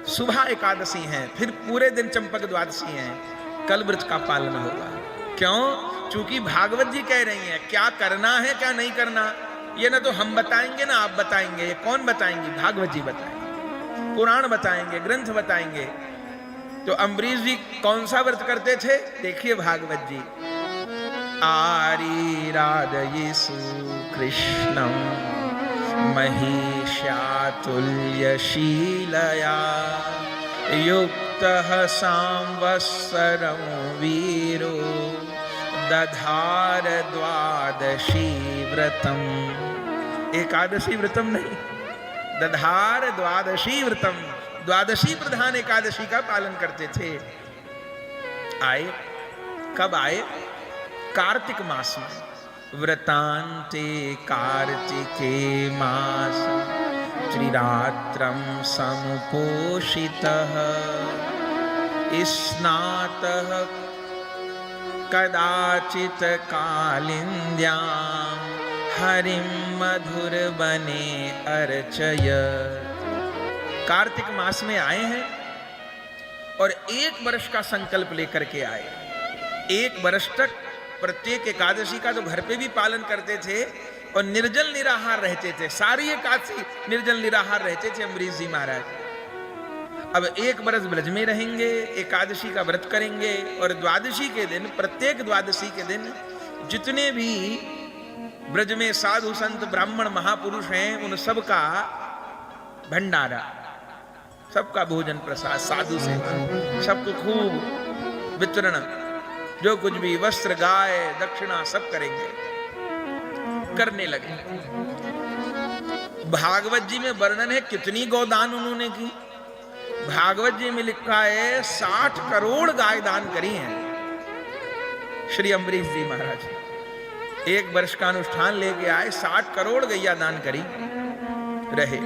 सुबह एकादशी है, फिर पूरे दिन चंपक द्वादशी है, कल व्रत का पालन होगा। क्यों? चूंकि भागवत जी कह रही हैं क्या करना है क्या नहीं करना, ये ना तो हम बताएंगे ना आप बताएंगे, ये कौन बताएंगे? भागवत जी बताएंगे, पुराण बताएंगे, ग्रंथ बताएंगे। तो अम्बरीश जी कौन सा व्रत करते थे? देखिए भागवत जी, आरीराधयेषु कृष्णं महिष्यातुल्यशीलया युक्तः संवत्सरं वीरो दधार द्वादशी व्रतम। एकादशी व्रतम नहीं, दधार द्वादशी व्रतम, द्वादशी प्रधान एकादशी का पालन करते थे। आए कब आए? कार्तिक मास में, व्रतांते कार्तिके मास त्रिरात्रं समुपोषितः स्नातः कदाचित कालिन्द्यां हरिं मधुरवने अर्चयत्। कार्तिक मास में आए हैं और 1 वर्ष का संकल्प लेकर के आए। 1 वर्ष तक प्रत्येक एकादशी का तो घर पे भी पालन करते थे और निर्जल निराहार रहते थे। सारी एकादशी निर्जल निराहार रहते थे अम्बरीश जी महाराज। अब 1 वर्ष ब्रज में रहेंगे, एकादशी का व्रत करेंगे और द्वादशी के दिन, प्रत्येक द्वादशी के दिन जितने भी ब्रज में साधु संत ब्राह्मण महापुरुष हैं उन सब का भंडारा, सबका भोजन प्रसाद, साधु से सबको खूब वितरण, जो कुछ भी वस्त्र गाय दक्षिणा सब करेंगे, करने लगे। भागवत जी में वर्णन है कितनी गोदान उन्होंने की। भागवत जी में लिखा है 60 करोड़ गाय दान करी हैं श्री अम्बरीश जी महाराज। 1 वर्ष का अनुष्ठान लेके आए, 60 करोड़ गैया दान करी रहे।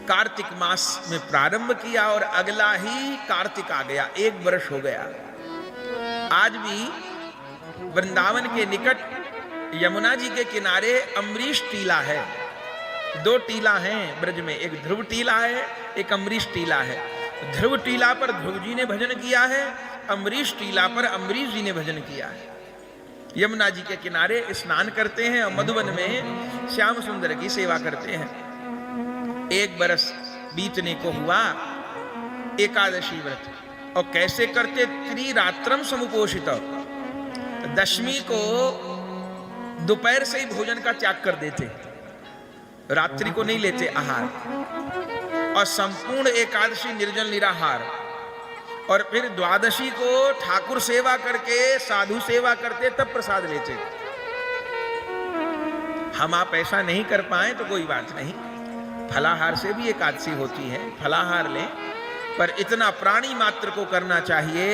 कार्तिक मास में प्रारंभ किया और अगला ही कार्तिक आ गया, 1 वर्ष हो गया। आज भी वृंदावन के निकट यमुना जी के किनारे अम्बरीश टीला है। 2 टीला हैं ब्रज में, एक ध्रुव टीला है, एक अम्बरीश टीला है। ध्रुव टीला पर ध्रुव जी ने भजन किया है, अम्बरीश टीला पर अम्बरीश जी ने भजन किया है। यमुना जी के किनारे स्नान करते हैं और मधुवन में श्याम सुंदर की सेवा करते हैं। 1 बरस बीतने को हुआ एकादशी व्रत, और कैसे करते? त्रिरात्रम समुपोषित, दशमी को दोपहर से ही भोजन का त्याग कर देते, रात्रि को नहीं लेते आहार, और संपूर्ण एकादशी निर्जल निराहार, और फिर द्वादशी को ठाकुर सेवा करके साधु सेवा करते तब प्रसाद लेते। हम आप ऐसा नहीं कर पाए तो कोई बात नहीं, फलाहार से भी एकादशी होती है, फलाहार लें, पर इतना प्राणी मात्र को करना चाहिए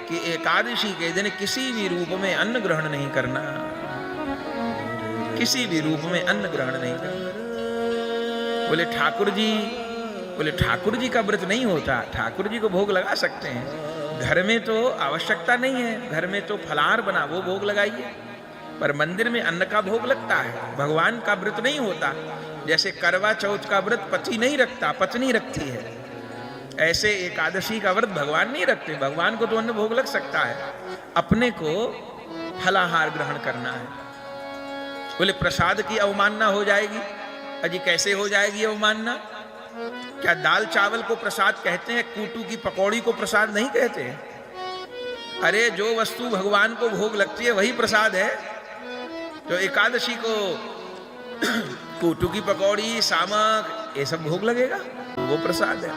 कि एकादशी के दिन किसी भी रूप में अन्न ग्रहण नहीं करना, किसी भी रूप में अन्न ग्रहण नहीं करना। बोले ठाकुर जी का व्रत नहीं होता, ठाकुर जी को भोग लगा सकते हैं, घर में तो आवश्यकता नहीं है, घर में तो फलाहार बना वो भोग लगाइए, पर मंदिर में अन्न का भोग लगता है। भगवान का व्रत नहीं होता, जैसे करवा चौथ का व्रत पति नहीं रखता, पत्नी रखती है, ऐसे एकादशी का व्रत भगवान नहीं रखते। भगवान को तो अन्न भोग लग सकता है, अपने को फलाहार ग्रहण करना है। बोले प्रसाद की अवमानना हो जाएगी। अजी कैसे हो जाएगी अवमानना? क्या दाल चावल को प्रसाद कहते हैं? कूटू की पकौड़ी को प्रसाद नहीं कहते हैं? अरे जो वस्तु भगवान को भोग लगती है वही प्रसाद है। तो एकादशी को कूटू की पकौड़ी, सामक, ये सब भोग लगेगा, वो प्रसाद है।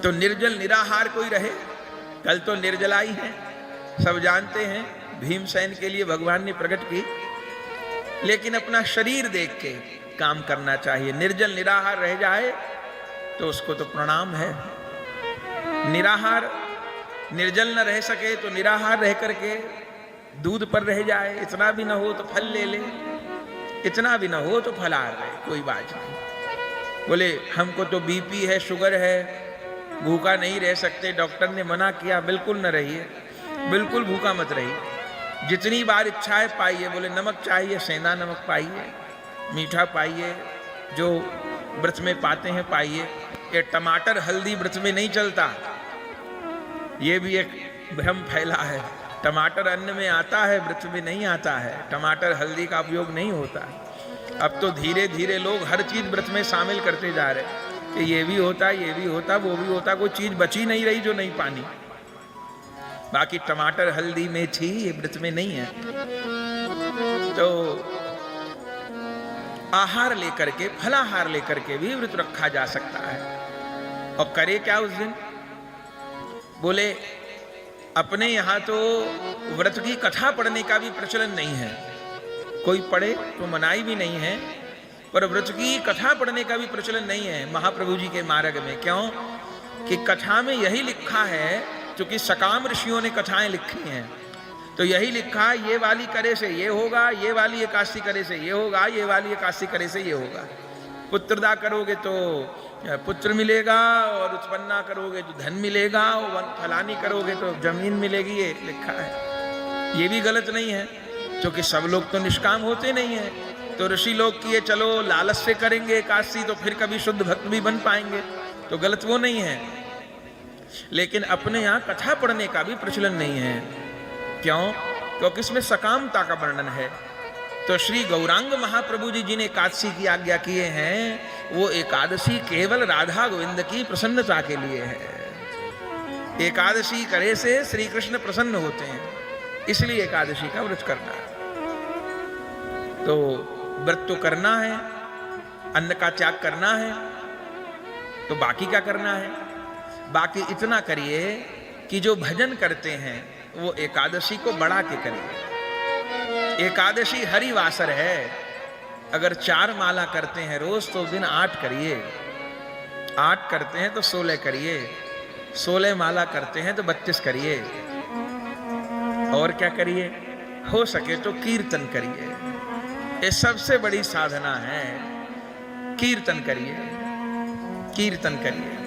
तो निर्जल निराहार कोई रहे, कल तो निर्जलाई है, सब जानते हैं, भीमसेन के लिए भगवान ने प्रकट की, लेकिन अपना शरीर देख के काम करना चाहिए। निर्जल निराहार रह जाए तो उसको तो प्रणाम है। निराहार निर्जल न रह सके तो निराहार रह करके दूध पर रह जाए, इतना भी ना हो तो फल ले ले, इतना भी ना हो तो फलाहार रहे, कोई बात नहीं। बोले हमको तो बीपी है, शुगर है, भूखा नहीं रह सकते, डॉक्टर ने मना किया। बिल्कुल न रहिए, बिल्कुल भूखा मत रहिए, जितनी बार इच्छा है पाइए। बोले नमक चाहिए, सेंधा नमक पाइए, मीठा पाइए, जो व्रत में पाते हैं पाइए। ये टमाटर हल्दी व्रत में नहीं चलता, ये भी एक भ्रम फैला है। टमाटर अन्न में आता है, व्रत में नहीं आता है। टमाटर हल्दी का उपयोग नहीं होता। अब तो धीरे धीरे लोग हर चीज व्रत में शामिल करते जा रहे हैं कि ये भी होता, ये भी होता, वो भी होता, कोई चीज बची नहीं रही जो नहीं पानी। बाकी टमाटर हल्दी मेथी ये व्रत में नहीं है। तो आहार लेकर के, फलाहार लेकर के भी व्रत रखा जा सकता है। और करे क्या उस दिन? बोले अपने यहां तो व्रत की कथा पढ़ने का भी प्रचलन नहीं है, कोई पढ़े तो मनाही भी नहीं है, पर व्रत की कथा पढ़ने का भी प्रचलन नहीं है महाप्रभु जी के मार्ग में। क्यों? कि कथा में यही लिखा है, क्योंकि सकाम ऋषियों ने कथाएं लिखी हैं, तो यही लिखा है ये वाली करे से ये होगा, ये वाली एकादशी करे से ये होगा, ये वाली एकादशी करे से ये होगा। पुत्रदा करोगे तो पुत्र मिलेगा, और उत्पन्ना करोगे तो धन मिलेगा, और फलानी करोगे तो जमीन मिलेगी, ये लिखा है। ये भी गलत नहीं है, क्योंकि सब लोग तो निष्काम होते नहीं हैं। तो ऋषि लोग किए चलो लालच से करेंगे एकादशी तो फिर कभी शुद्ध भक्त भी बन पाएंगे, तो गलत वो नहीं है। लेकिन अपने यहाँ कथा पढ़ने का भी प्रचलन नहीं है। क्यों? क्योंकि इसमें सकामता का वर्णन है। तो श्री गौरांग महाप्रभु जी जिन्हें एकादशी की आज्ञा किए हैं, वो एकादशी केवल राधा गोविंद की प्रसन्नता के लिए है। एकादशी करे से श्री कृष्ण प्रसन्न होते हैं, इसलिए एकादशी का व्रत करना है। तो व्रत तो करना है, अन्न का त्याग करना है, तो बाकी क्या करना है? बाकी इतना करिए कि जो भजन करते हैं वो एकादशी को बढ़ा के करिए। एकादशी हरिवासर है। अगर 4 माला करते हैं रोज तो दिन 8 करिए, 8 करते हैं तो 16 करिए, 16 माला करते हैं तो 32 करिए। और क्या करिए? हो सके तो कीर्तन करिए। ये सबसे बड़ी साधना है, कीर्तन करिए, कीर्तन करिए।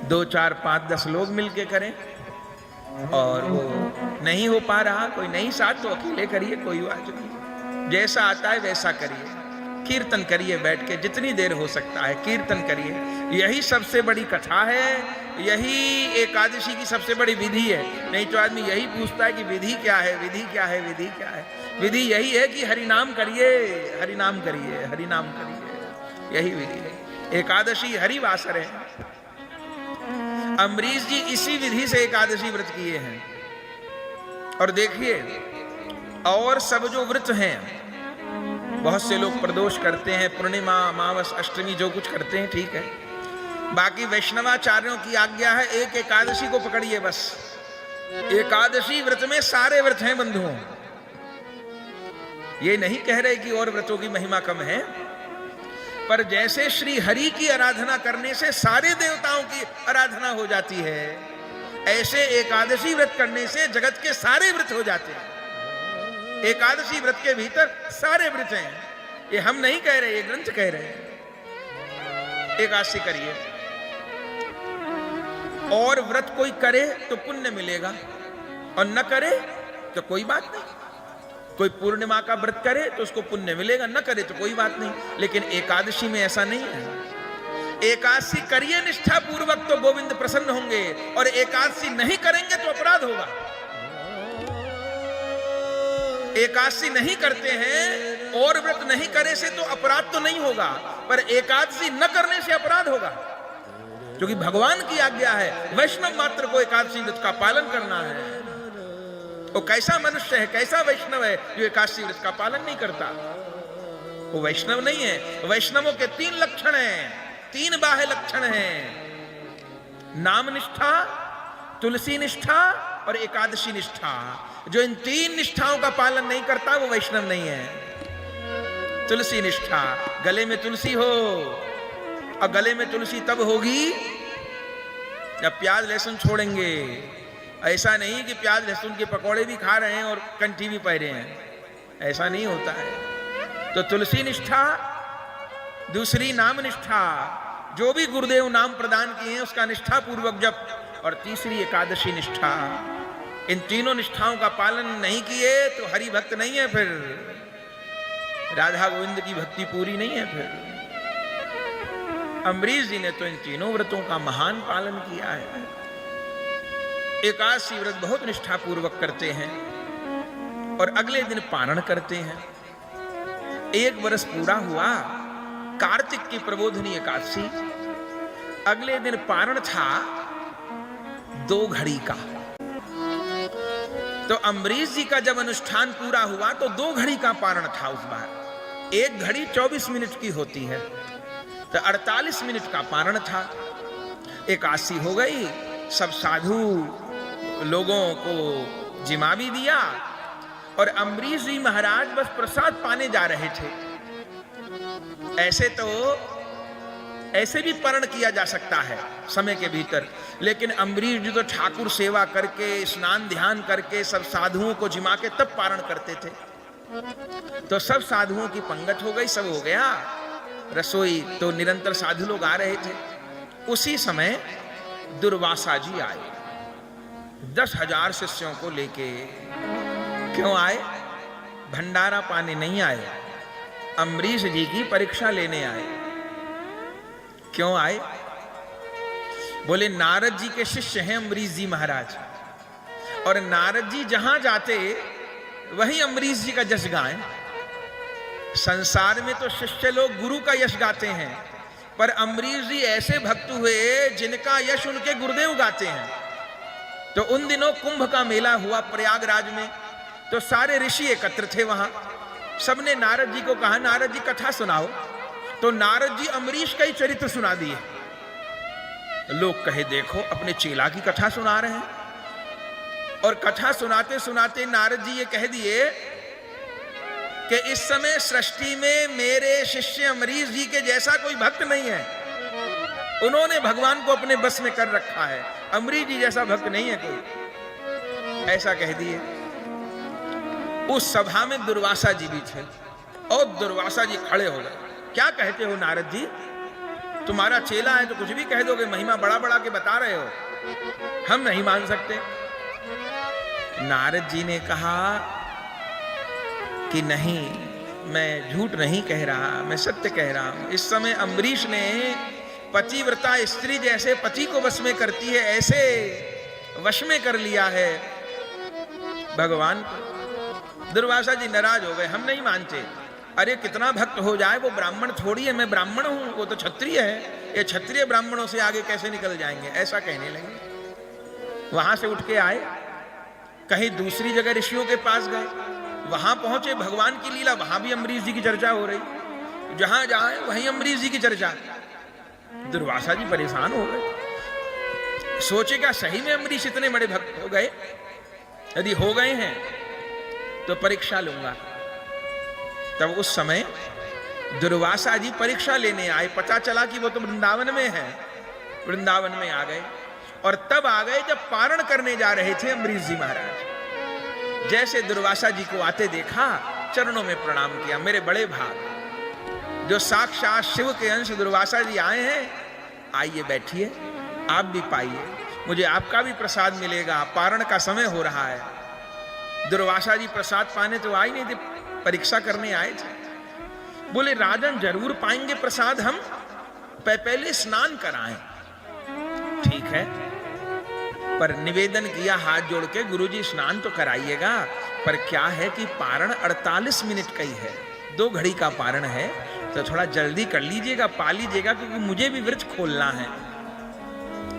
2, 4, 5, 10 लोग मिलके करें, और वो नहीं हो पा रहा, कोई नहीं साथ, तो अकेले करिए, कोई बात नहीं। जैसा आता है वैसा करिए। कीर्तन करिए बैठ के, जितनी देर हो सकता है कीर्तन करिए। यही सबसे बड़ी कथा है, यही एकादशी की सबसे बड़ी विधि है। नहीं तो आदमी यही पूछता है कि विधि क्या है, विधि क्या है, विधि क्या है। विधि यही है कि हरिनाम करिए, हरिनाम करिए, हरिनाम करिए, यही विधि है। एकादशी हरिवासर है। अम्बरीश जी इसी विधि से एकादशी व्रत किए हैं। और देखिए, और सब जो व्रत हैं, बहुत से लोग प्रदोष करते हैं, पूर्णिमा, अमावस, अष्टमी, जो कुछ करते हैं ठीक है। बाकी वैष्णवाचार्यों की आज्ञा है एक एकादशी को पकड़िए बस। एकादशी व्रत में सारे व्रत हैं बंधुओं। ये नहीं कह रहे कि और व्रतों की महिमा कम है, पर जैसे श्री हरि की आराधना करने से सारे देवताओं की आराधना हो जाती है, ऐसे एकादशी व्रत करने से जगत के सारे व्रत हो जाते हैं। एकादशी व्रत के भीतर सारे व्रत हैं। ये हम नहीं कह रहे, ये ग्रंथ कह रहे हैं। एकादशी करिए, और व्रत कोई करे तो पुण्य मिलेगा, और न करे तो कोई बात नहीं। कोई पूर्णिमा का व्रत करे तो उसको पुण्य मिलेगा, न करे तो कोई बात नहीं। लेकिन एकादशी में ऐसा नहीं है। एकादशी करिए निष्ठा पूर्वक तो गोविंद प्रसन्न होंगे, और एकादशी नहीं करेंगे तो अपराध होगा। एकादशी नहीं करते हैं और व्रत नहीं करे से तो अपराध तो नहीं होगा, पर एकादशी न करने से अपराध होगा, क्योंकि भगवान की आज्ञा है वैष्णव मात्र को एकादशी व्रत का पालन करना है। वो कैसा मनुष्य है, कैसा वैष्णव है जो एकादशी व्रत का पालन नहीं करता? वो वैष्णव नहीं है। वैष्णवों के 3 लक्षण हैं, 3 बाह्य लक्षण हैं: नाम निष्ठा, तुलसी निष्ठा और एकादशी निष्ठा। जो इन 3 निष्ठाओं का पालन नहीं करता वो वैष्णव नहीं है। तुलसी निष्ठा, गले में तुलसी हो, और गले में तुलसी तब होगी जब प्याज लहसुन छोड़ेंगे। ऐसा नहीं कि प्याज लहसुन के पकौड़े भी खा रहे हैं और कंठी भी पहरे हैं, ऐसा नहीं होता है। तो तुलसी निष्ठा, दूसरी नाम निष्ठा, जो भी गुरुदेव नाम प्रदान किए हैं उसका निष्ठा पूर्वक जप, और तीसरी एकादशी निष्ठा। इन तीनों निष्ठाओं का पालन नहीं किए तो हरि भक्त नहीं है, फिर राधा गोविंद की भक्ति पूरी नहीं है। फिर अम्बरीश जी ने तो इन तीनों व्रतों का महान पालन किया है। एकादशी व्रत बहुत निष्ठापूर्वक करते हैं और अगले दिन पारण करते हैं। 1 वर्ष पूरा हुआ, कार्तिक की प्रबोधनी एकादशी, अगले दिन पारण था 2 घड़ी का। तो अम्बरीश जी का जब अनुष्ठान पूरा हुआ तो 2 घड़ी का पारण था उस बार। 1 घड़ी 24 मिनट की होती है, तो 48 मिनट का पारण था। एकादशी हो गई, सब साधु लोगों को जिमा भी दिया और अम्बरीश जी महाराज बस प्रसाद पाने जा रहे थे। ऐसे भी पारण किया जा सकता है समय के भीतर, लेकिन अम्बरीश जी तो ठाकुर सेवा करके, स्नान ध्यान करके, सब साधुओं को जिमा के तब पारण करते थे। तो सब साधुओं की पंगत हो गई, सब हो गया, रसोई तो निरंतर साधु लोग आ रहे थे। उसी समय दुर्वासा जी आए 10,000 शिष्यों को लेके। क्यों आए? भंडारा पाने नहीं आए, अम्बरीश जी की परीक्षा लेने आए। क्यों आए? बोले नारद जी के शिष्य हैं अम्बरीश जी महाराज, और नारद जी जहां जाते वहीं अम्बरीश जी का यश गाएं। संसार में तो शिष्य लोग गुरु का यश गाते हैं, पर अम्बरीश जी ऐसे भक्त हुए जिनका यश उनके गुरुदेव गाते हैं। तो उन दिनों कुंभ का मेला हुआ प्रयागराज में, तो सारे ऋषि एकत्र थे वहां। सबने नारद जी को कहा नारद जी कथा सुनाओ, तो नारद जी अम्बरीश का ही चरित्र सुना दिए। लोग कहे देखो अपने चेला की कथा सुना रहे हैं। और कथा सुनाते सुनाते नारद जी ये कह दिए कि इस समय सृष्टि में मेरे शिष्य अम्बरीश जी के जैसा कोई भक्त नहीं है। उन्होंने भगवान को अपने बस में कर रखा है, अम्बरीश जी जैसा भक्त नहीं है कोई, ऐसा कह दिए। उस सभा में दुर्वासा जी भी थे, और दुर्वासा जी खड़े हो गए। क्या कहते हो नारद जी, तुम्हारा चेला है तो कुछ भी कह दोगे, महिमा बड़ा बड़ा के बता रहे हो, हम नहीं मान सकते। नारद जी ने कहा कि नहीं, मैं झूठ नहीं कह रहा, मैं सत्य कह रहा हूं। इस समय अम्बरीश ने पतिव्रता स्त्री जैसे पति को वश में करती है ऐसे वश में कर लिया है भगवान को। दुर्वासा जी नाराज हो गए, हम नहीं मानते। अरे कितना भक्त हो जाए, वो ब्राह्मण थोड़ी है, मैं ब्राह्मण हूं, वो तो क्षत्रिय है, ये क्षत्रिय ब्राह्मणों से आगे कैसे निकल जाएंगे, ऐसा कहने लगे। वहां से उठ के आए, कहीं दूसरी जगह ऋषियों के पास गए, वहां पहुंचे, भगवान की लीला, वहां भी अम्बरीश जी की चर्चा हो रही। जहां जाए वहीं अम्बरीश जी की चर्चा। दुर्वासा जी परेशान हो गए, सोचे क्या सही में अम्बरीश इतने बड़े भक्त हो गए? यदि हो गए हैं तो परीक्षा लूंगा। तब उस समय दुर्वासा जी परीक्षा लेने आए। पता चला कि वो तो वृंदावन में है, वृंदावन में आ गए। और तब आ गए जब पारण करने जा रहे थे अम्बरीश जी महाराज। जैसे दुर्वासा जी को आते देखा, चरणों में प्रणाम किया। मेरे बड़े भाग, जो साक्षात शिव के अंश दुर्वासा जी आए हैं, आइए बैठिए, आप भी पाइए, मुझे आपका भी प्रसाद मिलेगा, पारण का समय हो रहा है। दुर्वासा जी प्रसाद पाने तो आए नहीं थे, परीक्षा करने आए थे। बोले राजन जरूर पाएंगे प्रसाद, हम पहले स्नान कराएं। ठीक है, पर निवेदन किया हाथ जोड़ के, गुरुजी स्नान तो कराइएगा, पर क्या है कि पारण 48 मिनट का ही है, 2 घड़ी का पारण है, तो थोड़ा जल्दी कर लीजिएगा, पा लीजिएगा, क्योंकि मुझे भी व्रत खोलना है।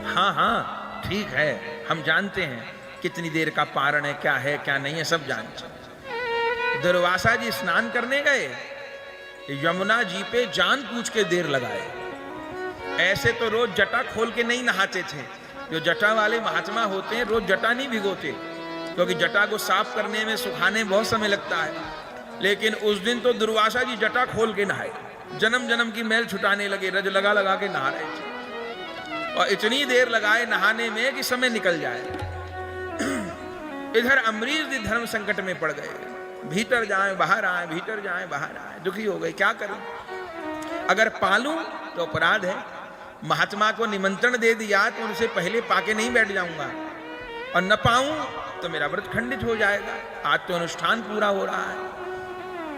हाँ हाँ ठीक है, हम जानते हैं कितनी देर का पारण है, क्या है क्या नहीं है, सब जानते हैं। दुर्वासा जी स्नान करने गए, यमुना जी पे जान पूछ के देर लगाए। ऐसे तो रोज जटा खोल के नहीं नहाते थे, जो जटा वाले महात्मा होते हैं रोज जटा नहीं भिगोते, क्योंकि जटा को साफ करने में, सुखाने में बहुत समय लगता है। लेकिन उस दिन तो दुर्वासा जी जटा खोल के नहाए, जन्म जन्म की मैल छुटाने लगे, रज लगा लगा के नहा रहे थे, और इतनी देर लगाए नहाने में कि समय निकल जाए। इधर अम्बरीश जी धर्म संकट में पड़ गए, भीतर जाएं बाहर आए, भीतर जाएं बाहर आए, दुखी हो गए, क्या करूं? अगर पालूं तो अपराध है, महात्मा को निमंत्रण दे दिया तो उनसे पहले पाके नहीं बैठ जाऊंगा, और न पाऊं तो मेरा व्रत खंडित हो जाएगा। आज तो अनुष्ठान पूरा हो रहा है।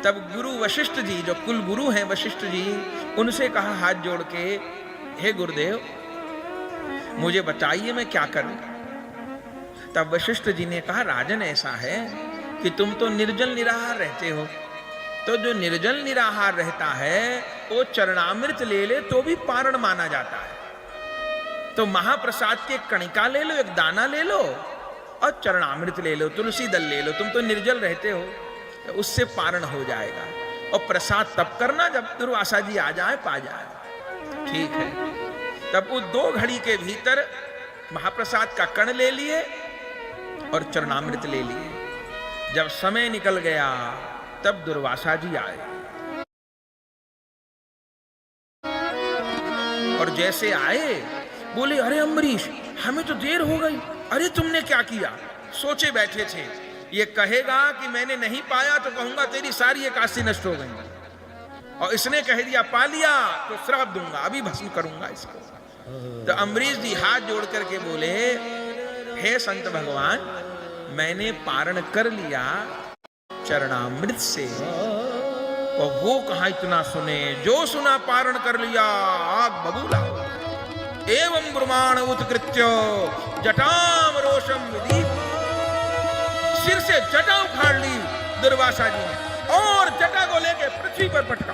तब गुरु वशिष्ठ जी, जो कुल गुरु हैं वशिष्ठ जी, उनसे कहा हाथ जोड़ के हे गुरुदेव मुझे बताइए मैं क्या करूं। तब वशिष्ठ जी ने कहा, राजन ऐसा है कि तुम तो निर्जल निराहार रहते हो, तो जो निर्जल निराहार रहता है वो चरणामृत ले ले तो भी पारण माना जाता है। तो महाप्रसाद के कणिका ले लो, एक दाना ले लो और चरणामृत ले लो, तुलसी दल ले लो, तुम तो निर्जल रहते हो, तो उससे पारण हो जाएगा। और प्रसाद तब करना जब दुर्वासा जी आ जाए, पा जाए। ठीक है। तब वो 2 घड़ी के भीतर महाप्रसाद का कण ले लिए और चरणामृत ले लिए। जब समय निकल गया तब दुर्वासा जी आए और जैसे आए बोले, अरे अम्बरीश हमें तो देर हो गई, अरे तुमने क्या किया? सोचे बैठे थे ये कहेगा कि मैंने नहीं पाया तो कहूंगा तेरी सारी एकादशी नष्ट हो गई, और इसने कह दिया पा लिया तो श्राप दूंगा, अभी भस्म करूंगा इसको। तो अम्बरीश जी हाथ जोड़ करके बोले, हे संत भगवान मैंने पारण कर लिया चरणामृत से। और वो कहां इतना सुने, जो सुना पारण कर लिया आग बबूला। एवं ब्रह्मांड उत्कृत्य जटाम रोषम विदीप, सिर से जटा उखाड़ ली दुर्वासा जी ने और जटा को लेके पृथ्वी पर पटका।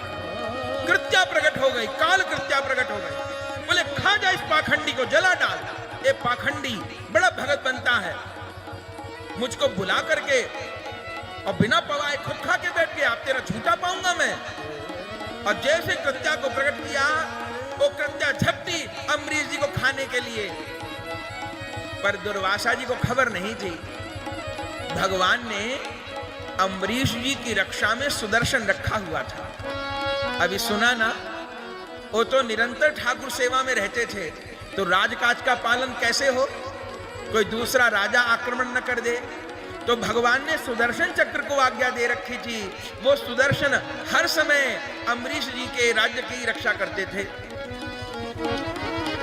कृत्या प्रकट हो गई, काल कृत्या प्रकट हो गई। बोले खा जा इस पाखंडी को, जला डाल। ये पाखंडी बड़ा भगत बनता है, मुझको बुला करके और बिना पवाए खुद खा के बैठ गया, अब तेरा झूठा पाऊंगा मैं। और जैसे कृत्या को प्रकट किया वो कृत्या झपटी अम्बरीश जी को खाने के लिए, पर दुर्वासा जी को खबर नहीं थी। भगवान ने अम्बरीश जी की रक्षा में सुदर्शन रखा हुआ था। अभी सुना ना, वो तो निरंतर ठाकुर सेवा में रहते थे, तो राजकाज का पालन कैसे हो, कोई दूसरा राजा आक्रमण न कर दे। तो भगवान ने सुदर्शन चक्र को आज्ञा दे रखी थी, वो सुदर्शन हर समय अम्बरीश जी के राज्य की रक्षा करते थे।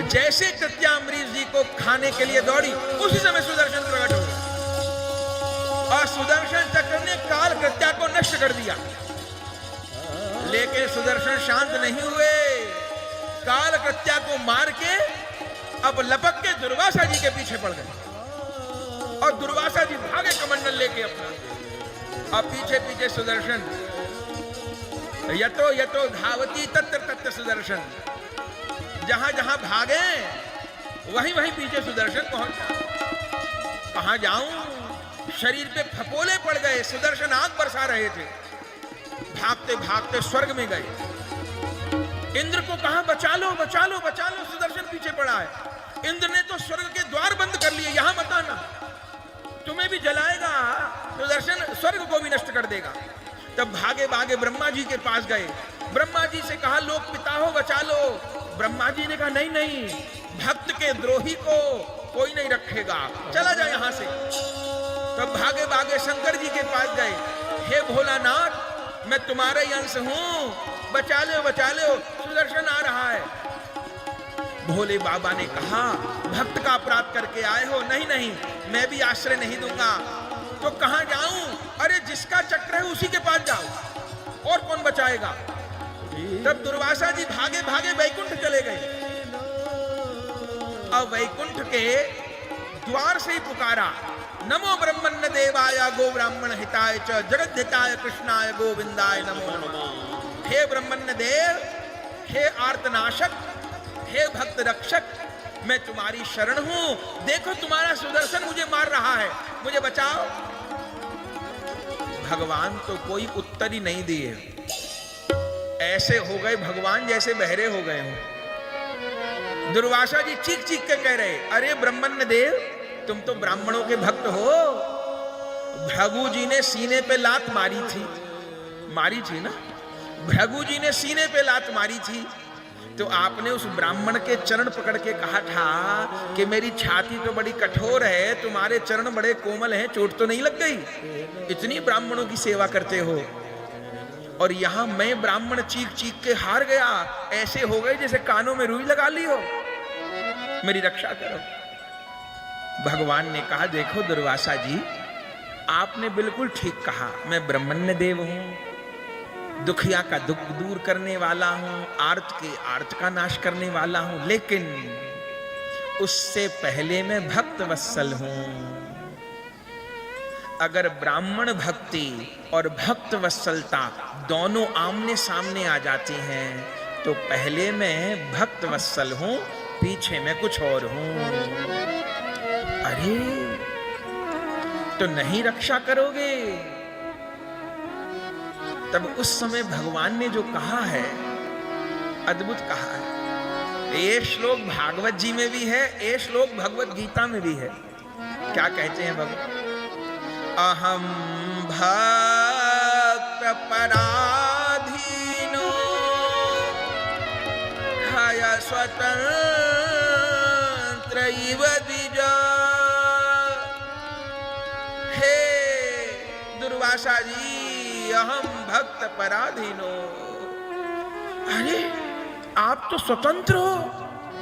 जैसे कृत्या अम्बरीश जी को खाने के लिए दौड़ी, उसी समय सुदर्शन प्रकट हो गया और सुदर्शन चक्र ने काल कृत्या को नष्ट कर दिया। लेकिन सुदर्शन शांत नहीं हुए, काल कृत्या को मार के अब लपक के दुर्वासा जी के पीछे पड़ गए और दुर्वासा जी भागे कमंडल लेके अपना, अब पीछे पीछे सुदर्शन। यतो यतो धावती तत्र तत्र सुदर्शन, जहां जहां भागे वहीं वहीं पीछे सुदर्शन पहुंचा। कहां जाऊं, शरीर पे फपोले पड़ गए, सुदर्शन आग बरसा रहे थे। भागते भागते स्वर्ग में गए। इंद्र को कहा बचा लो बचा लो बचा लो, सुदर्शन पीछे पड़ा है। इंद्र ने तो स्वर्ग के द्वार बंद कर लिए, यहां मत आना, तुम्हें भी जलाएगा, सुदर्शन स्वर्ग को भी नष्ट कर देगा। तब भागे भागे ब्रह्मा जी के पास गए, ब्रह्मा जी से कहा लोक पिता हो बचा लो। ब्रह्मा जी ने कहा नहीं नहीं, भक्त के द्रोही को कोई नहीं रखेगा, चला जा यहां से। तब भागे भागे शंकर जी के पास गए, हे भोलानाथ मैं तुम्हारे अंश हूं, बचा लो सुदर्शन आ रहा है। भोले बाबा ने कहा भक्त का अपराध करके आए हो, नहीं नहीं मैं भी आश्रय नहीं दूंगा। तो कहां जाऊं, अरे जिसका चक्र है उसी के पास जाओ, और कौन बचाएगा। तब दुर्वासा जी भागे भागे वैकुंठ चले गए। अब वैकुंठ के द्वार से ही पुकारा, नमो ब्रह्मण्य देवाय गो ब्राह्मण हिताय च जगत हिताय कृष्णाय गोविंदाय नमो नमः। हे ब्रह्मण्य देव, हे आर्तनाशक, हे भक्त रक्षक, मैं तुम्हारी शरण हूं। देखो तुम्हारा सुदर्शन मुझे मार रहा है, मुझे बचाओ। भगवान तो कोई उत्तर ही नहीं दिए, ऐसे हो गए भगवान जैसे बहरे हो गए हो। दुर्वासा जी चीख चीख के कह रहे, अरे ब्रह्मण्य देव तुम तो ब्राह्मणों के भक्त हो। भृगु जी ने सीने पे लात मारी थी ना, भृगु जी ने सीने पे लात मारी थी, तो आपने उस ब्राह्मण के चरण पकड़ के कहा था कि मेरी छाती तो बड़ी कठोर है, तुम्हारे चरण बड़े कोमल हैं, चोट तो नहीं लग गई। इतनी ब्राह्मणों की सेवा करते हो, और यहां मैं ब्राह्मण चीख चीख के हार गया, ऐसे हो गए जैसे कानों में रुई लगा ली हो, मेरी रक्षा करो। भगवान ने कहा देखो दुर्वासा जी, आपने बिल्कुल ठीक कहा, मैं ब्रह्मण्य देव हूं, दुखिया का दुख दूर करने वाला हूं, आर्त के आर्त का नाश करने वाला हूं, लेकिन उससे पहले मैं भक्त वत्सल हूं। अगर ब्राह्मण भक्ति और भक्त वत्सलता दोनों आमने सामने आ जाती हैं तो पहले मैं भक्त वत्सल हूं, पीछे मैं कुछ और हूं। अरे तो नहीं रक्षा करोगे? तब उस समय भगवान ने जो कहा है, अद्भुत कहा है। ये श्लोक भागवत जी में भी है, ये श्लोक भगवत गीता में भी है। क्या कहते हैं भगवान? अहम भक्त पराधीनो हय स्वतंत्र इव द्विज। हे दुर्वासा जी, अहम भक्त पराधीनो। अरे आप तो स्वतंत्र हो,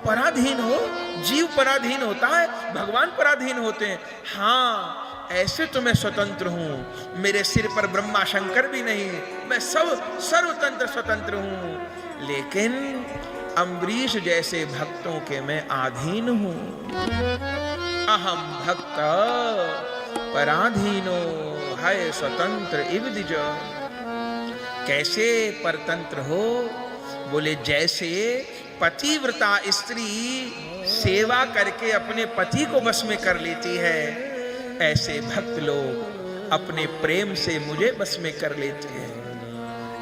पराधीन हो। जीव पराधीन होता है, भगवान पराधीन होते हैं। हाँ, ऐसे तो मैं स्वतंत्र हूं, मेरे सिर पर ब्रह्मा शंकर भी नहीं, मैं सर्वतंत्र स्वतंत्र हूं। लेकिन अम्बरीश जैसे भक्तों के मैं अधीन हूं। अहम भक्त पराधीनो है स्वतंत्र इव द्विज। कैसे परतंत्र हो? बोले जैसे पतिव्रता स्त्री सेवा करके अपने पति को बस में कर लेती है, ऐसे भक्त लोग अपने प्रेम से मुझे बस में कर लेते हैं।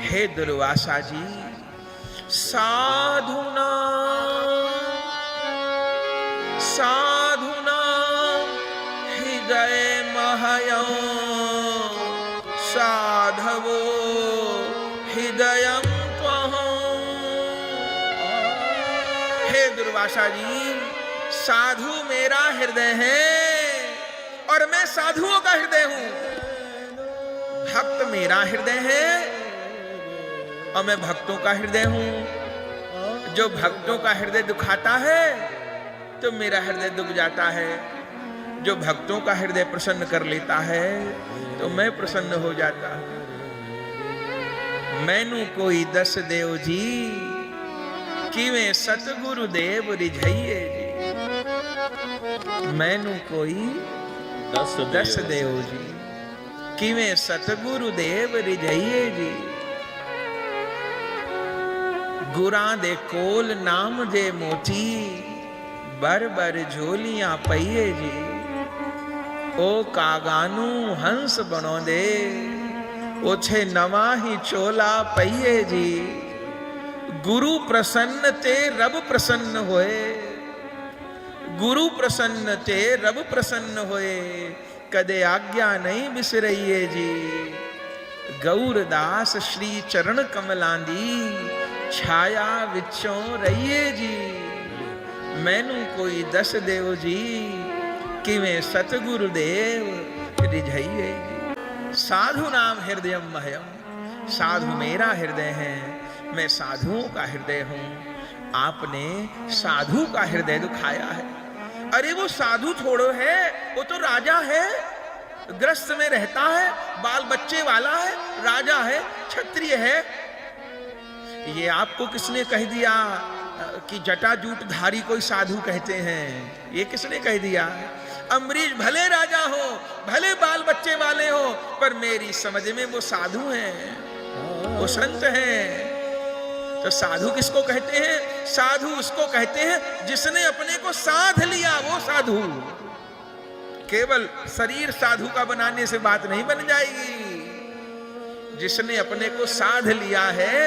हे दुर्वासा जी, साधुना साधुना हृदय महयं साधवो हृदयं त्वहं। हे दुर्वासा जी, साधु मेरा हृदय है और मैं साधुओं का हृदय हूं। भक्त मेरा हृदय है और मैं भक्तों का हृदय हूं। जो भक्तों का हृदय दुखाता है तो मेरा हृदय दुख जाता है। जो भक्तों का हृदय प्रसन्न कर लेता है तो मैं प्रसन्न हो जाता हूं। मैनू कोई दस देव जी कि वे सतगुरु देव रिझइए जी। मैनू कोई दस देव जी कि वे सतगुरु देव रिझइए जी। गुरां दे कोल नाम जे मोती बर बर झोलियां पइए जी। ओ कागानू हंस बनो दे ओछे नवा ही चोला पइए जी। गुरु प्रसन्न ते रब प्रसन्न होए, गुरु प्रसन्न ते रब प्रसन्न होए। कदे आज्ञा नहीं बिसरइए जी। गौरदास श्री चरण कमलांदी छाया विचों रहिए जी। मैनू कोई दस देव जी कि मैं सतगुरु देव रिझइए जी। साधु नाम हृदय महयम, साधु मेरा हृदय है, मैं साधुओं का हृदय हूं। आपने साधु का हृदय दुखाया है। अरे वो साधु छोड़ो है, वो तो राजा है, ग्रस्त में रहता है, बाल बच्चे वाला है, राजा है, क्षत्रिय है। ये आपको किसने कह दिया कि जटाजूटधारी कोई साधु कहते हैं? ये किसने कह दिया? अम्बरीश भले राजा हो, भले बाल बच्चे वाले हो, पर मेरी समझ में वो साधु हैं, वो संत हैं। तो साधु किसको कहते हैं? साधु उसको कहते हैं जिसने अपने को साध लिया, वो साधु। केवल शरीर साधु का बनाने से बात नहीं बन जाएगी। जिसने अपने को साध लिया है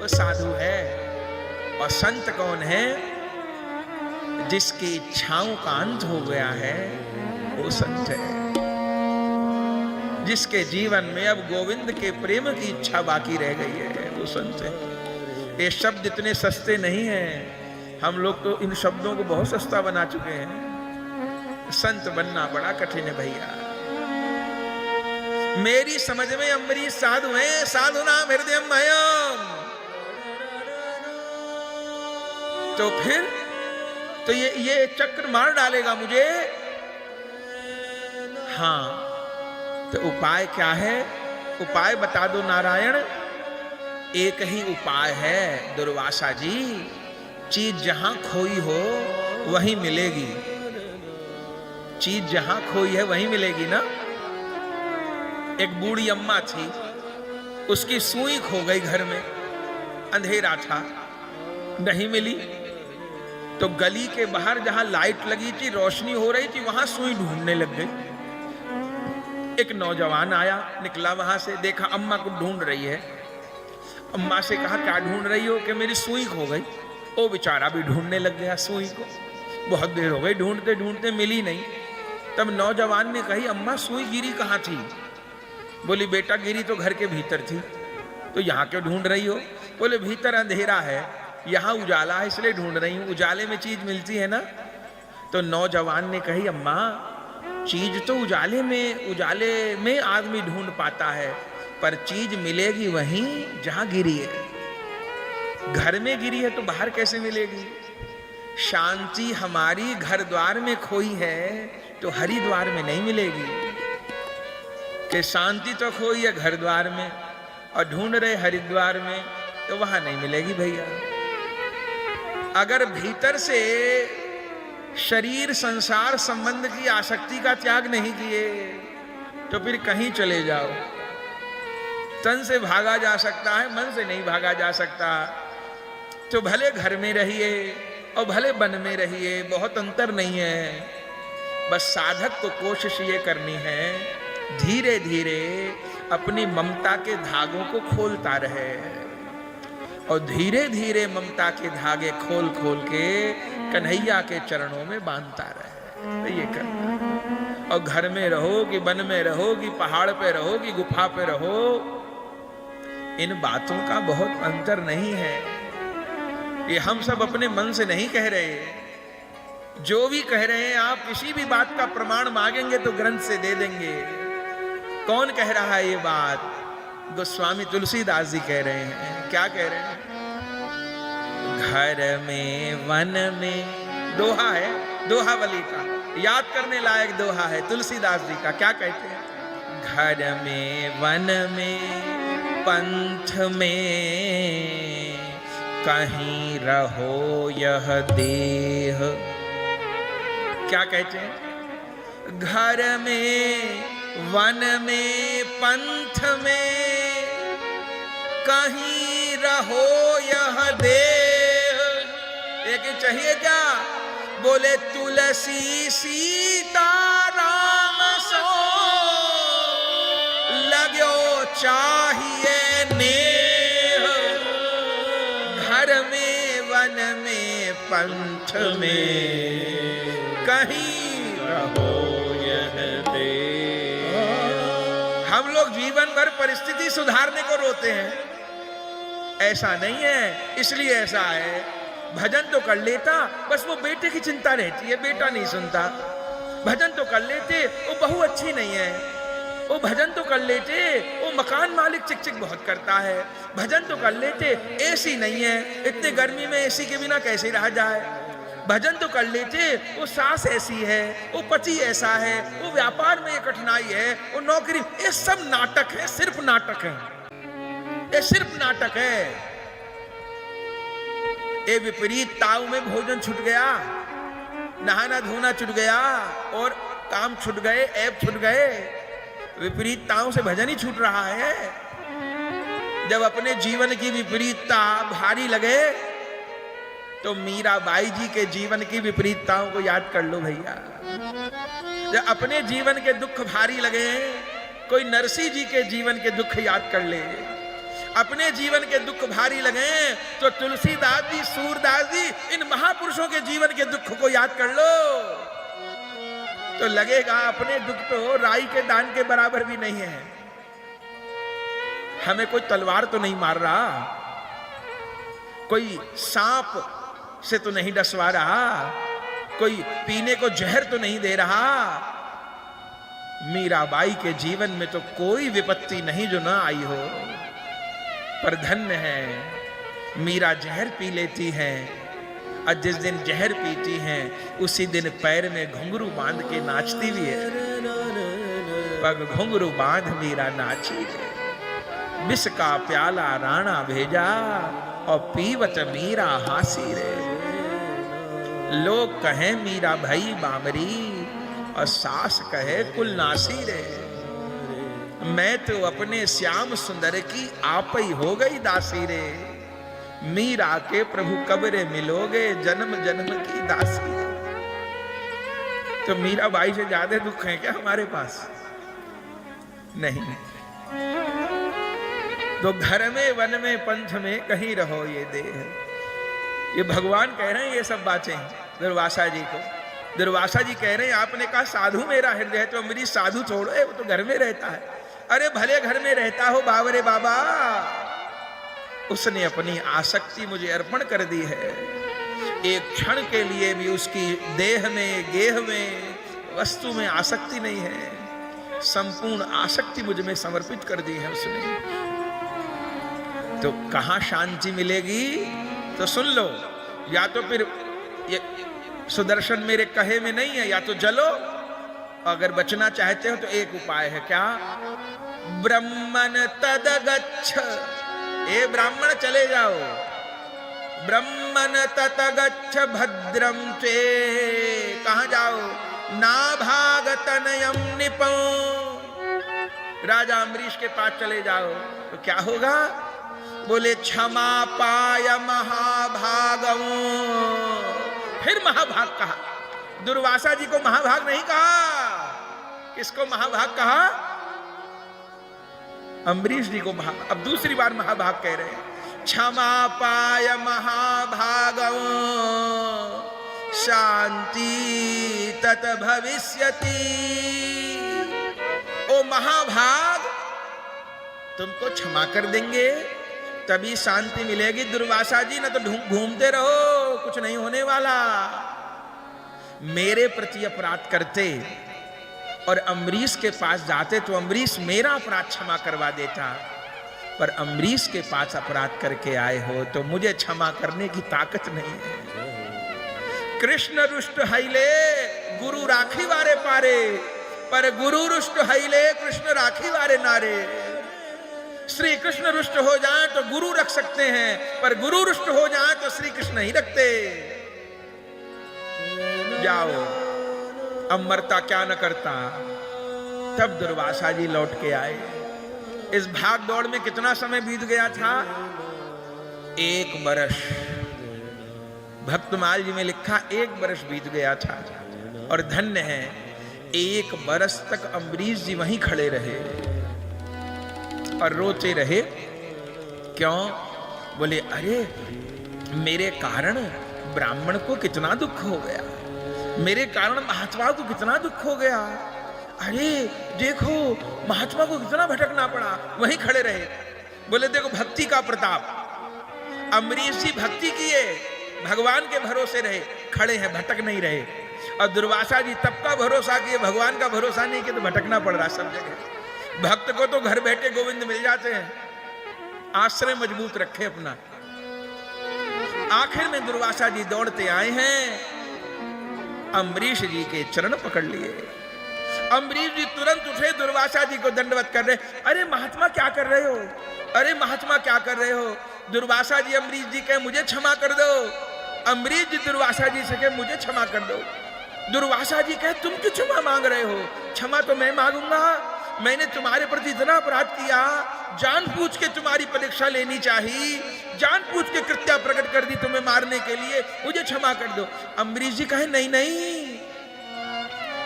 वो साधु है। और संत कौन है? जिसकी इच्छाओं का अंत हो गया है वो संत है। जिसके जीवन में अब गोविंद के प्रेम की इच्छा बाकी रह गई है वो संत है। ये शब्द इतने सस्ते नहीं हैं। हम लोग तो इन शब्दों को बहुत सस्ता बना चुके हैं। संत बनना बड़ा कठिन है भैया। मेरी समझ में अम्बरीश साधु है। साधु नाम हृदय महयम। तो फिर तो ये चक्र मार डालेगा मुझे। हाँ, तो उपाय क्या है? उपाय बता दो नारायण। एक ही उपाय है दुर्वासा जी, चीज जहां खोई हो वहीं मिलेगी। चीज जहां खोई है वहीं मिलेगी ना। एक बूढ़ी अम्मा थी, उसकी सुई खो गई घर में, अंधेरा था, नहीं मिली तो गली के बाहर जहां लाइट लगी थी, रोशनी हो रही थी, वहां सुई ढूंढने लग गई। एक नौजवान आया, निकला वहां से, देखा अम्मा को ढूंढ रही है। अम्मा से कहा क्या ढूंढ रही हो? कि मेरी सुई खो गई। वो बेचारा भी ढूंढने लग गया सुई को। बहुत देर हो गई, ढूंढते ढूंढते मिली नहीं। तब नौजवान ने कही अम्मा सुई गिरी कहाँ थी? बोली बेटा गिरी तो घर के भीतर थी। तो यहाँ क्यों ढूंढ रही हो? बोले भीतर अंधेरा है, यहाँ उजाला है इसलिए ढूंढ रही हूँ, उजाले में चीज मिलती है ना। तो नौजवान ने कही अम्मा चीज तो उजाले में आदमी ढूंढ पाता है, पर चीज मिलेगी वहीं जहां गिरी है। घर में गिरी है तो बाहर कैसे मिलेगी? शांति हमारी घर द्वार में खोई है तो हरिद्वार में नहीं मिलेगी। कि शांति तो खोई है घर द्वार में और ढूंढ रहे हरिद्वार में, तो वहां नहीं मिलेगी भैया। अगर भीतर से शरीर संसार संबंध की आसक्ति का त्याग नहीं किए तो फिर कहीं चले जाओ। तन से भागा जा सकता है, मन से नहीं भागा जा सकता। तो भले घर में रहिए और भले वन में रहिए, बहुत अंतर नहीं है। बस साधक को कोशिश ये करनी है धीरे धीरे अपनी ममता के धागों को खोलता रहे और धीरे धीरे ममता के धागे खोल खोल के कन्हैया के चरणों में बांधता रहे। तो ये करना। और घर में रहो कि वन में रहो कि पहाड़ पे रहो कि गुफा पे रहो, इन बातों का बहुत अंतर नहीं है। ये हम सब अपने मन से नहीं कह रहे। जो भी कह रहे हैं, आप किसी भी बात का प्रमाण मांगेंगे तो ग्रंथ से दे देंगे। कौन कह रहा है ये बात? गोस्वामी तुलसीदास जी कह रहे हैं। क्या कह रहे हैं? घर में वन में, दोहा है, दोहावली का याद करने लायक दोहा है तुलसीदास जी का। क्या कहते हैं? घर में वन में पंथ में कहीं रहो यह देह। क्या कहते हैं? घर में वन में पंथ में कहीं रहो यह देह। एक ही चाहिए क्या? बोले तुलसी सीता राम सो लगो चाहिए नेह। घर में वन में पंथ में कहीं रहो यह देह। हम लोग जीवन भर परिस्थिति सुधारने को रोते हैं, ऐसा नहीं है। इसलिए ऐसा है, भजन तो कर लेता, बस वो बेटे की चिंता रहती है, बेटा नहीं सुनता। भजन तो कर लेते, वो बहू अच्छी नहीं है। वो भजन तो कर लेते, वो मकान मालिक चिक चिक बहुत करता है। भजन तो कर लेते, एसी नहीं है, इतने गर्मी में एसी के बिना कैसे रहा जाए। भजन तो कर लेते, वो सास ऐसी है, वो पति ऐसा है, वो व्यापार में ये कठिनाई है, वो नौकरी। ये सब नाटक है, सिर्फ नाटक है, ये सिर्फ नाटक है। ये विपरीत ताव में भोजन छूट गया, नहाना धोना छूट गया और काम छूट गए, ऐप छूट गए। विपरीतताओं से भजन ही छूट रहा है। जब अपने जीवन की विपरीतता भारी लगे तो मीराबाई जी के जीवन की विपरीतताओं को याद कर लो भैया। जब अपने जीवन के दुख भारी लगे, कोई नरसिंह जी के जीवन के दुख याद कर ले। अपने जीवन के दुख भारी लगे तो तुलसीदास जी, सूरदास जी, इन महापुरुषों के जीवन के दुख को याद कर लो, तो लगेगा अपने दुख तो राई के दान के बराबर भी नहीं है। हमें कोई तलवार तो नहीं मार रहा, कोई सांप से तो नहीं डसवा रहा, कोई पीने को जहर तो नहीं दे रहा। मीराबाई के जीवन में तो कोई विपत्ति नहीं जो ना आई हो। पर धन्य है, मीरा जहर पी लेती हैं और जिस दिन जहर पीती हैं उसी दिन पैर में घुंघरू बांध के नाचती भी है। पग घुंघरू बांध मीरा नाची है। विष का प्याला राणा भेजा और पीवत मीरा हासी रे। लोग कहे मीरा भई बामरी और सास कहे कुल नासी रे। मैं तो अपने श्याम सुंदर की आप ही हो गई दासी रे। मीरा के प्रभु कबरे मिलोगे जन्म जन्म की दासी रे। तो मीरा बाई से ज्यादा दुख है क्या हमारे पास? नहीं। तो घर में वन में पंथ में कहीं रहो ये देह। ये भगवान कह रहे हैं ये सब बातें दुर्वासा जी को। दुर्वासा जी कह रहे हैं आपने कहा साधु मेरा हृदय है, तो अम्बरीश साधु छोड़ो है, वो तो घर में रहता है। अरे भले घर में रहता हो बाबरे बाबा, उसने अपनी आसक्ति मुझे अर्पण कर दी है। एक क्षण के लिए भी उसकी देह में गेह में वस्तु में आसक्ति नहीं है। संपूर्ण आसक्ति मुझ में समर्पित कर दी है उसने। तो कहां शांति मिलेगी? तो सुन लो, या तो फिर ये सुदर्शन मेरे कहे में नहीं है, या तो जलो। अगर बचना चाहते हो तो एक उपाय है, क्या? ब्रह्मन तदगच्छ। ए ब्राह्मण चले जाओ। ब्रह्मन ततगच्छ भद्रम चे। कहां जाओ? नाभागतनयम निपो। राजा अम्बरीश के पास चले जाओ। तो क्या होगा? बोले क्षमा पाय महाभागम। फिर महाभाग कहा। दुर्वासा जी को महाभाग नहीं कहा। किसको महाभाग कहा? अम्बरीश जी को अब दूसरी बार महाभाग कह रहे हैं। क्षमा पाय महाभागम शांति तत भविष्यति। ओ महाभाग, तुमको क्षमा कर देंगे तभी शांति मिलेगी। दुर्वासा जी न तो घूमते रहो, कुछ नहीं होने वाला। मेरे प्रति अपराध करते और अम्बरीश के पास जाते तो अम्बरीश मेरा अपराध क्षमा करवा देता। पर अम्बरीश के पास अपराध करके आए हो तो मुझे क्षमा करने की ताकत नहीं है। कृष्ण रुष्ट हईले गुरु राखी वारे पारे, पर गुरु रुष्ट हईले कृष्ण राखी वारे नारे। श्री कृष्ण रुष्ट हो जाए तो गुरु रख सकते हैं, पर गुरु रुष्ट हो जाए तो श्री कृष्ण नहीं रखते। जाओ, अब मरता क्या न करता। तब दुर्वासा जी लौट के आए। इस भाग दौड़ में कितना समय बीत गया था? 1 वर्ष। भक्तमाल जी में लिखा 1 वर्ष बीत गया था। और धन्य है 1 वर्ष तक अम्बरीश जी वहीं खड़े रहे और रोते रहे। क्यों? बोले अरे मेरे कारण ब्राह्मण को कितना दुख हो गया, मेरे कारण महात्मा को कितना दुख हो गया। अरे देखो महात्मा को कितना भटकना पड़ा। वहीं खड़े रहे। बोले देखो भक्ति का प्रताप। अम्बरीश जी भक्ति किए, भगवान के भरोसे रहे, खड़े हैं, भटक नहीं रहे। और दुर्वासा जी तब का भरोसा किए, भगवान का भरोसा नहीं किया तो भटकना पड़ रहा सब जगह। भक्त को तो घर बैठे गोविंद मिल जाते हैं। आश्रय मजबूत रखे अपना। आखिर में दुर्वासा जी दौड़ते आए हैं, अम्बरीश जी के चरण पकड़ लिए। अम्बरीश जी तुरंत उठे, दुर्वासा जी को दंडवत कर रहे। अरे महात्मा क्या कर रहे हो? अरे महात्मा क्या कर रहे हो? दुर्वासा जी अम्बरीश जी कहे मुझे क्षमा कर दो। अम्बरीश जी दुर्वासा जी से कहे मुझे क्षमा कर दो। दुर्वासा जी कहे तुम क्यों क्षमा मांग रहे हो? क्षमा तो मैं मांगूंगा, मैंने तुम्हारे प्रति इतना अपराध किया, जानबूझ के तुम्हारी परीक्षा लेनी चाहिए, जानबूझ के कृत्या प्रकट कर दी तुम्हें मारने के लिए, मुझे क्षमा कर दो। अम्बरीश जी कहे नहीं नहीं,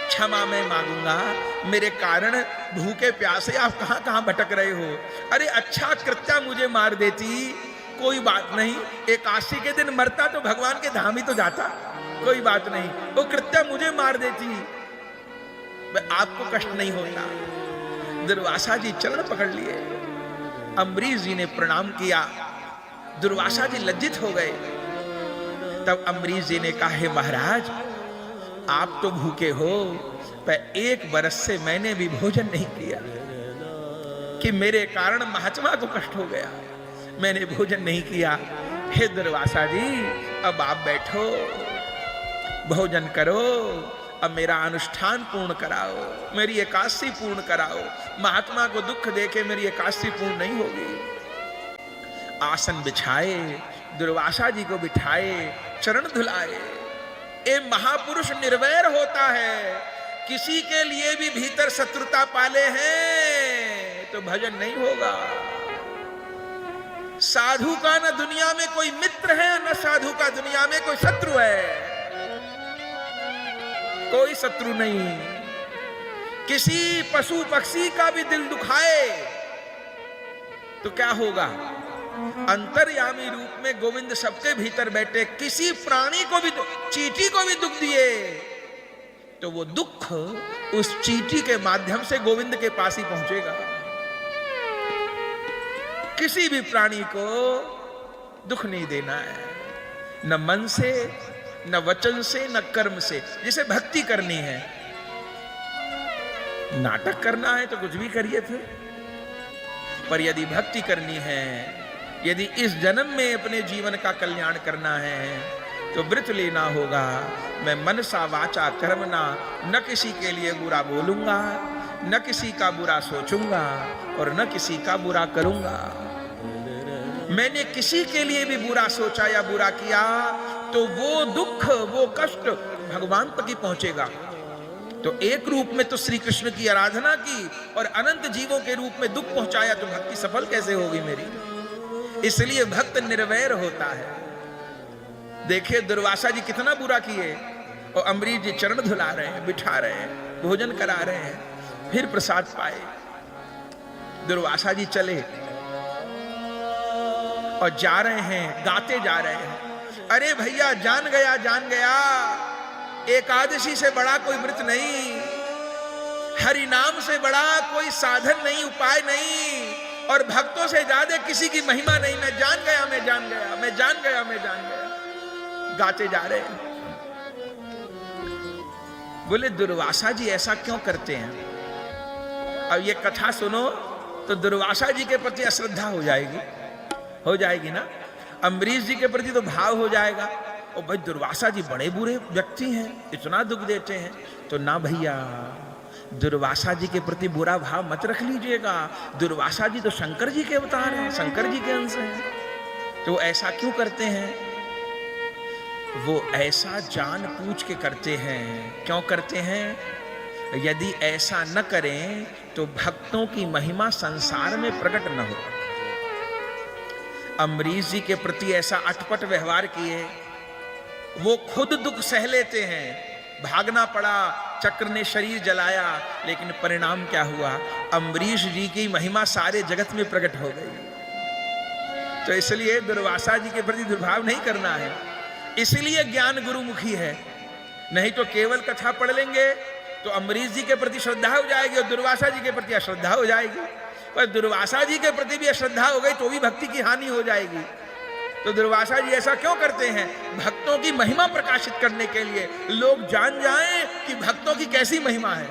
क्षमा मैं मांगूंगा, मेरे कारण भूखे प्यासे आप कहां कहां भटक रहे हो। अरे अच्छा कृत्या मुझे मार देती, कोई बात नहीं, 81 के दिन मरता तो भगवान के धाम ही तो जाता, कोई बात नहीं, वो कृत्या मुझे मार देती, आपको कष्ट नहीं होता। दुर्वासा जी चरण पकड़ लिए। अम्बरीश जी ने प्रणाम किया। दुर्वासा जी लज्जित हो गए। तब अम्बरीश जी ने कहा हे महाराज आप तो भूखे हो, पर 1 वर्ष से मैंने भी भोजन नहीं किया कि मेरे कारण महात्मा को कष्ट हो गया, मैंने भोजन नहीं किया। हे दुर्वासा जी अब आप बैठो, भोजन करो, अब मेरा अनुष्ठान पूर्ण कराओ, मेरी एकादशी पूर्ण कराओ। महात्मा को दुख देके मेरी एकादशी पूर्ण नहीं होगी। आसन बिछाए, दुर्वासा जी को बिठाए, चरण धुलाए। ये महापुरुष निर्वैर होता है, किसी के लिए भी भीतर शत्रुता पाले हैं तो भजन नहीं होगा। साधु का न दुनिया में कोई मित्र है, न साधु का दुनिया में कोई शत्रु है। कोई शत्रु नहीं। किसी पशु पक्षी का भी दिल दुखाए तो क्या होगा? अंतर्यामी रूप में गोविंद सबके भीतर बैठे। किसी प्राणी को भी, चींटी को भी दुख दिए तो वो दुख उस चींटी के माध्यम से गोविंद के पास ही पहुंचेगा। किसी भी प्राणी को दुख नहीं देना है, न मन से, न वचन से, न कर्म से। जिसे भक्ति करनी है, नाटक करना है तो कुछ भी करिए फिर, पर यदि भक्ति करनी है, यदि इस जन्म में अपने जीवन का कल्याण करना है तो व्रत लेना होगा। मैं मनसा वाचा कर्मणा न किसी के लिए बुरा बोलूंगा, न किसी का बुरा सोचूंगा और न किसी का बुरा करूंगा। मैंने किसी के लिए भी बुरा सोचा या बुरा किया तो वो दुख, वो कष्ट भगवान तक ही पहुंचेगा। तो एक रूप में तो श्री कृष्ण की आराधना की और अनंत जीवों के रूप में दुख पहुंचाया तो भक्ति सफल कैसे होगी मेरी? इसलिए भक्त निर्वैर होता है। देखिए दुर्वासा जी कितना बुरा किए और अम्बरीश जी चरण धुला रहे हैं, बिठा रहे हैं, भोजन करा रहे हैं, फिर प्रसाद पाए। दुर्वासा जी चले और जा रहे हैं, गाते जा रहे हैं, अरे भैया जान गया, जान गया, एकादशी से बड़ा कोई व्रत नहीं, हरि नाम से बड़ा कोई साधन नहीं, उपाय नहीं, और भक्तों से ज्यादा किसी की महिमा नहीं। मैं जान गया, मैं जान गया, मैं जान गया, मैं जान गया। गाते जा रहे हैं। बोले दुर्वासा जी ऐसा क्यों करते हैं? अब ये कथा सुनो तो दुर्वासा जी के प्रति अश्रद्धा हो जाएगी ना। अम्बरीश जी के प्रति तो भाव हो जाएगा। और भाई दुर्वासा जी बड़े बुरे व्यक्ति हैं, इतना दुख देते हैं, तो ना भैया, दुर्वासा जी के प्रति बुरा भाव मत रख लीजिएगा। दुर्वासा जी तो शंकर जी के अवतार हैं, शंकर जी के अंश हैं। तो ऐसा क्यों करते हैं? वो ऐसा जानबूझ के करते हैं। क्यों करते हैं? यदि ऐसा न करें तो भक्तों की महिमा संसार में प्रकट न हो। अम्बरीश जी के प्रति ऐसा अटपट व्यवहार किए, वो खुद दुख सह लेते हैं, भागना पड़ा, चक्र ने शरीर जलाया, लेकिन परिणाम क्या हुआ? अम्बरीश जी की महिमा सारे जगत में प्रकट हो गई। तो इसलिए दुर्वासा जी के प्रति दुर्भाव नहीं करना है। इसलिए ज्ञान गुरुमुखी है। नहीं तो केवल कथा पढ़ लेंगे तो अम्बरीश जी के प्रति श्रद्धा हो जाएगी और दुर्वासा जी के प्रति अश्रद्धा हो जाएगी। पर दुर्वासा जी के प्रति भी अश्रद्धा हो गई तो भी भक्ति की हानि हो जाएगी। तो दुर्वासा जी ऐसा क्यों करते हैं? भक्तों की महिमा प्रकाशित करने के लिए, लोग जान जाएं कि भक्तों की कैसी महिमा है।